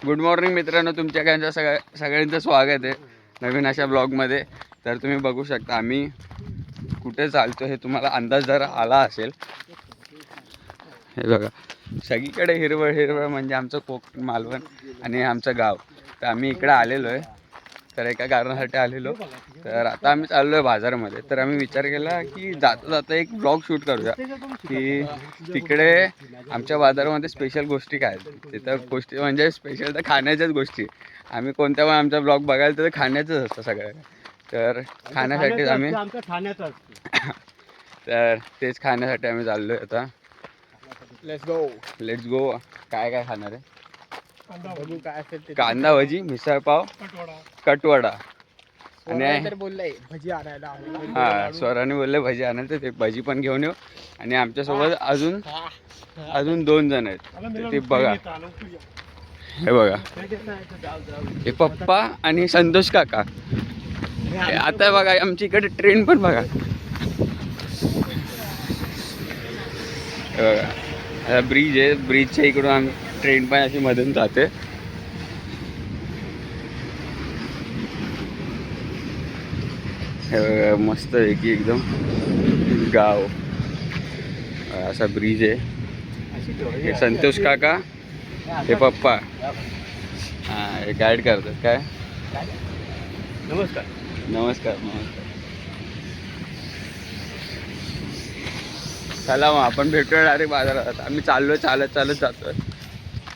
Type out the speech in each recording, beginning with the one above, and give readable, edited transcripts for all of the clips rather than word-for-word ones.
Good morning मित्रांनो, तुमच्या सगळ्यांचं स्वागत आहे नवीन अशा ब्लॉगमध्ये. तर तुम्ही बघू शकता आम्ही कुठे चालतो हे तुम्हाला अंदाज जर आला असेल. हे बघा सगळीकडे हिरवळ हिरवळ म्हणजे आमचं कोकण मालवण आणि आमचं गाव. तर आम्ही इकडे आलेलो आहे, तर एका कारणासाठी आलेलो. तर आता आम्ही चाललो आहे बाजारामध्ये. तर आम्ही विचार केला की जाता जाता एक ब्लॉग शूट करूया की तिकडे आमच्या बाजारामध्ये स्पेशल गोष्टी काय आहेत. तिथं गोष्टी म्हणजे स्पेशल तर खाण्याच्याच गोष्टी. आम्ही कोणत्या पण आमचा ब्लॉग बघायला तर खाण्याचंच असतं सगळं. तर खाण्यासाठीच आम्ही तर तेच खाण्यासाठी आम्ही चाललो आहे आता. Let's go. काय काय खाणार आहे? कांदा भजी, मिसळपाव, कटवडा आणि भजी आणायला. हा स्वराने बोलले भजी आणायचं. ते भजी पण घेऊन येऊ. आणि आमच्यासोबत अजून 2 जण आहेत. ते बघा, हे बघा, हे पप्पा आणि संतोष काका. आता बघा आमच्या इकडे ट्रेन पण बघा. हे बघा आता ब्रिज आहे, ब्रिजच्या इकडून आम्ही ट्रेन पण अशी मधून जाते. हे बघा मस्त आहे की एकदम गाव असा ब्रिज आहे. हे संतोष काका, हे पप्पा, हा हे गाईड करतात. काय नमस्कार. नमस्कार नमस्कार. चला मग आपण भेटूया डायरेक्ट बाजारात. आम्ही चाललोय, चालत जातोय.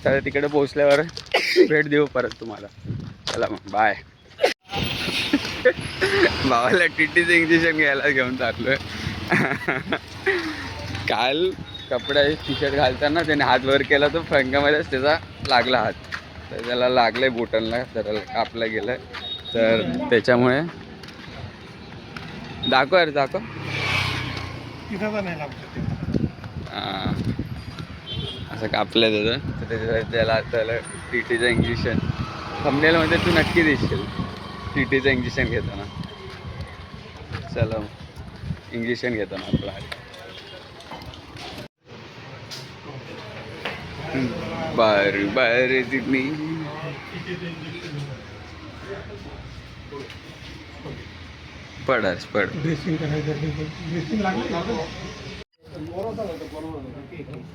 तर तिकडे पोहोचल्यावर भेट देऊ परत तुम्हाला. चला मग बाय. भावाला टीटीचं इंजेक्शन घ्यायला घेऊन चाललोय. काल कपडा टी शर्ट घालताना त्याने हात वर केला, तो फंगामध्येच त्याचा लागला हात. तर त्याला लागलंय बोटांना, तर कापला गेलाय. तर त्याच्यामुळे दाखव यार दाखव. असं कापलं त्याचं. त्याला टीटीचं इंजेक्शन थंबनेलमध्ये तू नक्की दिसशील टीटीचं इंजेक्शन घेताना. चला इंजेक्शन घेताना आपला बार बार तिथनी पडस पड.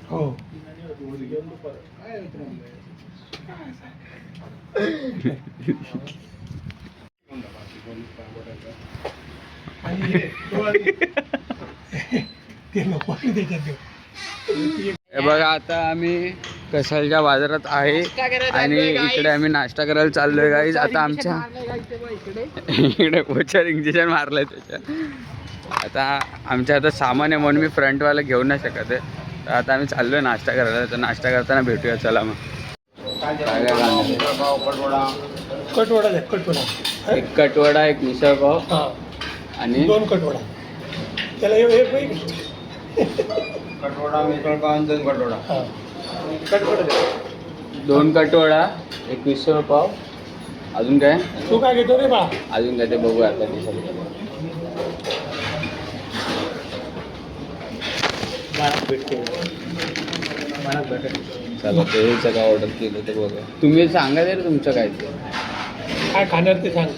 हो. हे बघा आता आम्ही कसालच्या बाजारात आहे आणि इकडे आम्ही नाश्ता करायला चाललोय गाईज. आता आमच्या इकडे पोचार इंजेक्शन मारलंय त्याच्या. आता आमच्या आता सामान आहे म्हणून मी फ्रंटवाला घेऊन नाही शकत आहे. तर आता आम्ही चाललोय नाश्ता करायला. तर नाश्ता करताना भेटूया. चला मग. काय काय कटवडा, एक कटवडा, एक मिसळपाव आणि 2 कटवडा. त्याला कटवडा, मिसळपाव आणि 2 कटवडा. कटवडा 2 कटवडा, एक मिसळपाव. अजून काय? तू काय घेतो रे बा? अजून काय ते बघू आता. चला ते सगळं ऑर्डर केलं तर बघा. तुम्ही सांगा रे तुमचं काय ते काय खाणार ते सांग.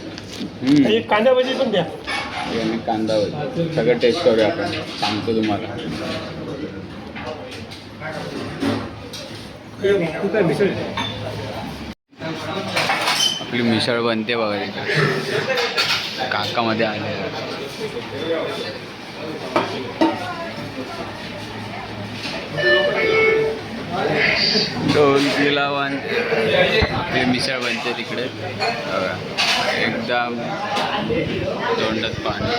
एक कांदा भजी पण द्या. मी कांदा वगैरे सगळं टेस्ट करूया आपण. सांगतो तुम्हाला. तू काय मिसळ? आपली मिसळ बनते बघा तिकडे. काकामध्ये आले. ढोल तिला आपली मिसळ बनते तिकडे. एकदम तोंडात पाणी.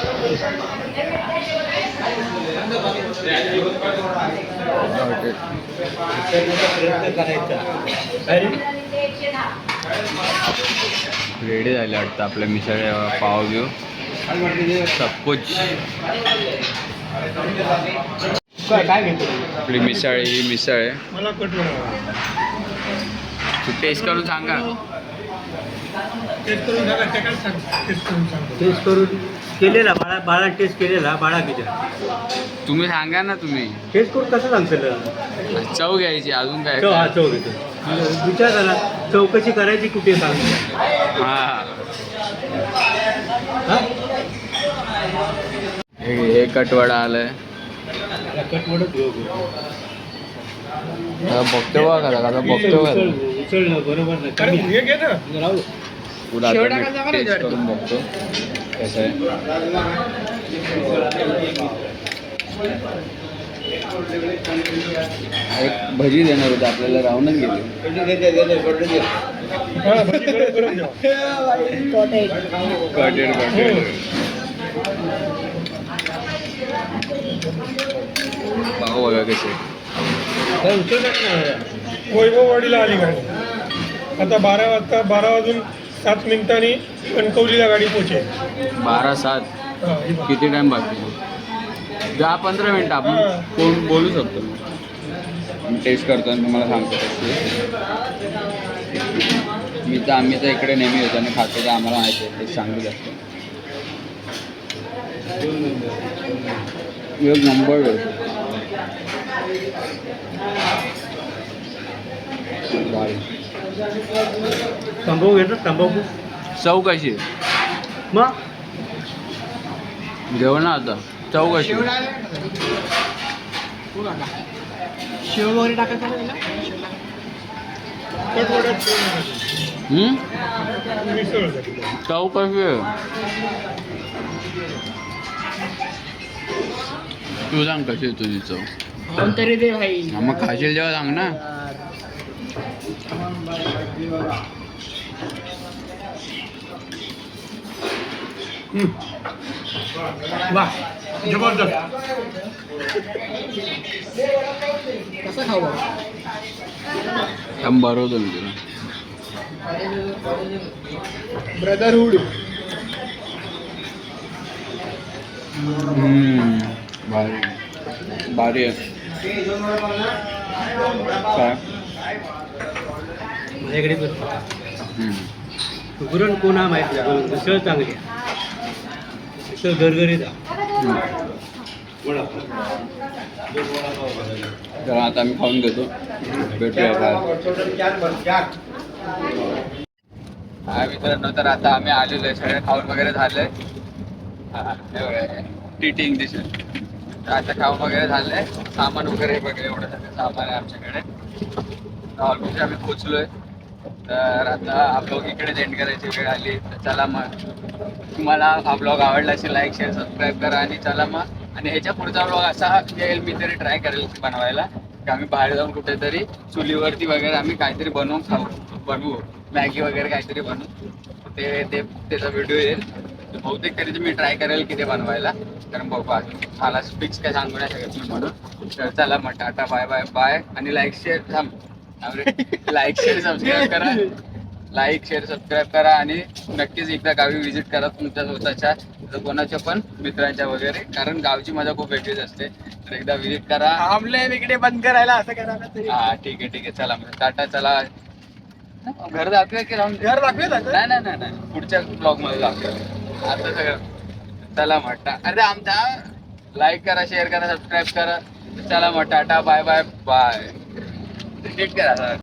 रेडी झाले वाटतं आपलं मिसळ पाव घेऊ सब कुछ. काय घेतो? आपली मिसळ ही मिसळ आहे. मला कटवडा. तू टेस्ट करून सांगा. टेस्ट करून सांगा. ते काय सांग? टेस्ट करून सांग. टेस्ट करून केलेला बाळा टेस्ट केलेला बाळा किती तुम्ही सांगा ना. तुम्ही टेस्ट करून कसं सांगतील? चव घ्यायची. अजून काय? चव घेतो. विचार झाला चौकशी करायची कुठे सांग. हा हा? हे कटवडा आलंय. कटवडच घेऊ. आता बघतो बघा आता बघतो बघा. उचल ना, बरोबर नाही. कमी आहे. हे घे ना. राहू. पुढं आता मी टेस्ट करून बघतो कसं आहे. एक भजी देणार होते आपल्याला, राहूनच गेली. हा, भजी गरम गरम द्या. कटेड पाहू बघा कसे. काय उचल टाक ना. वैभववाडीला आली गाडी. आता 12 वाजून 7 मिनिटांनी कणकवलीला गाडी पोहोचेल. 12-7 हा, ही बघ. किती टाइम बाकी? 10-15 मिनिटं आपण फोन बोलू शकतो. मी टेस्ट करतो आणि तुम्हाला सांगतो कशी. आम्ही तर इकडे नेहमी होतो आणि खातो तर आम्हाला माहिती आहे टेस्ट चांगली असते. एक नंबर तंबाखू घेतो तंबाखू. चव कशी मग घेऊ ना आता. चव कशी? शेव वगैरे टाकायचं ना तिला. कटवड्यात शेव मिसळ झाली. चव कशी आहे? तू सांग कशी आहे तुझी चव. तरी दे भाई. हा, मग खाशील जेव्हा सांग ना. वा, जबरदस्त. कसं खाऊ थांब भरवतो मी तुला. ब्रदरहुड. भारी भारी आहे. काय? माझ्याकडे पुरण कोणा माहिती आहे. मिसळ चांगली आहे. मिसळ गरगरीत आहे. तर आता आम्ही खाऊन घेतो. भेटूया काय. हा मित्रांनो, तर आता आम्ही आलेलो आहे. सगळे खाऊन वगैरे झालंय. टीटिंग दिसेल. तर आता खाऊन वगैरे झालंय. सामान वगैरे वगैरे एवढं सगळं सामान आहे आमच्याकडे. ऑलमोस्ट आम्ही पोचलोय. तर आता हा ब्लॉग इकडेच एंड करायची वेळ आली. तर चला मग, तुम्हाला हा ब्लॉग आवडला असेल लाईक शेअर सबस्क्राईब करा. आणि चला मग, आणि ह्याच्या पुढचा ब्लॉग असा येईल, मी तरी ट्राय करेल बनवायला, की आम्ही बाहेर जाऊन कुठेतरी चुलीवरती वगैरे आम्ही काहीतरी बनवू मॅगी वगैरे काहीतरी बनवू. त्याचा व्हिडिओ येईल. बहुतेक तरी मी ट्राय करेल की ते बनवायला. कारण बघू मला फिक्स काय सांगू नाही शकत मी म्हणून. तर चला मग, टाटा बाय बाय बाय. आणि लाईक शेअर सबस्क्राईब करा आणि नक्कीच एकदा गावी व्हिजिट करा तुमच्या स्वतःच्या, कोणाच्या पण मित्रांच्या वगैरे, कारण गावची मजा खूप वेगळीच असते. तर एकदा व्हिजिट करा. थांबले इकडे बंद करायला असं करा. हा ठीक आहे चला मग, टाटा. चला घर दाखवूया की राहून घर दाखवूया? नाही पुढच्या ब्लॉग मध्ये दाखवूया. आता सगळं चला म्हटलं. अरे आमचा लाईक करा, शेअर करा, सबस्क्राईब करा. चला मग, टाटा बाय बाय बाय. नीट करा.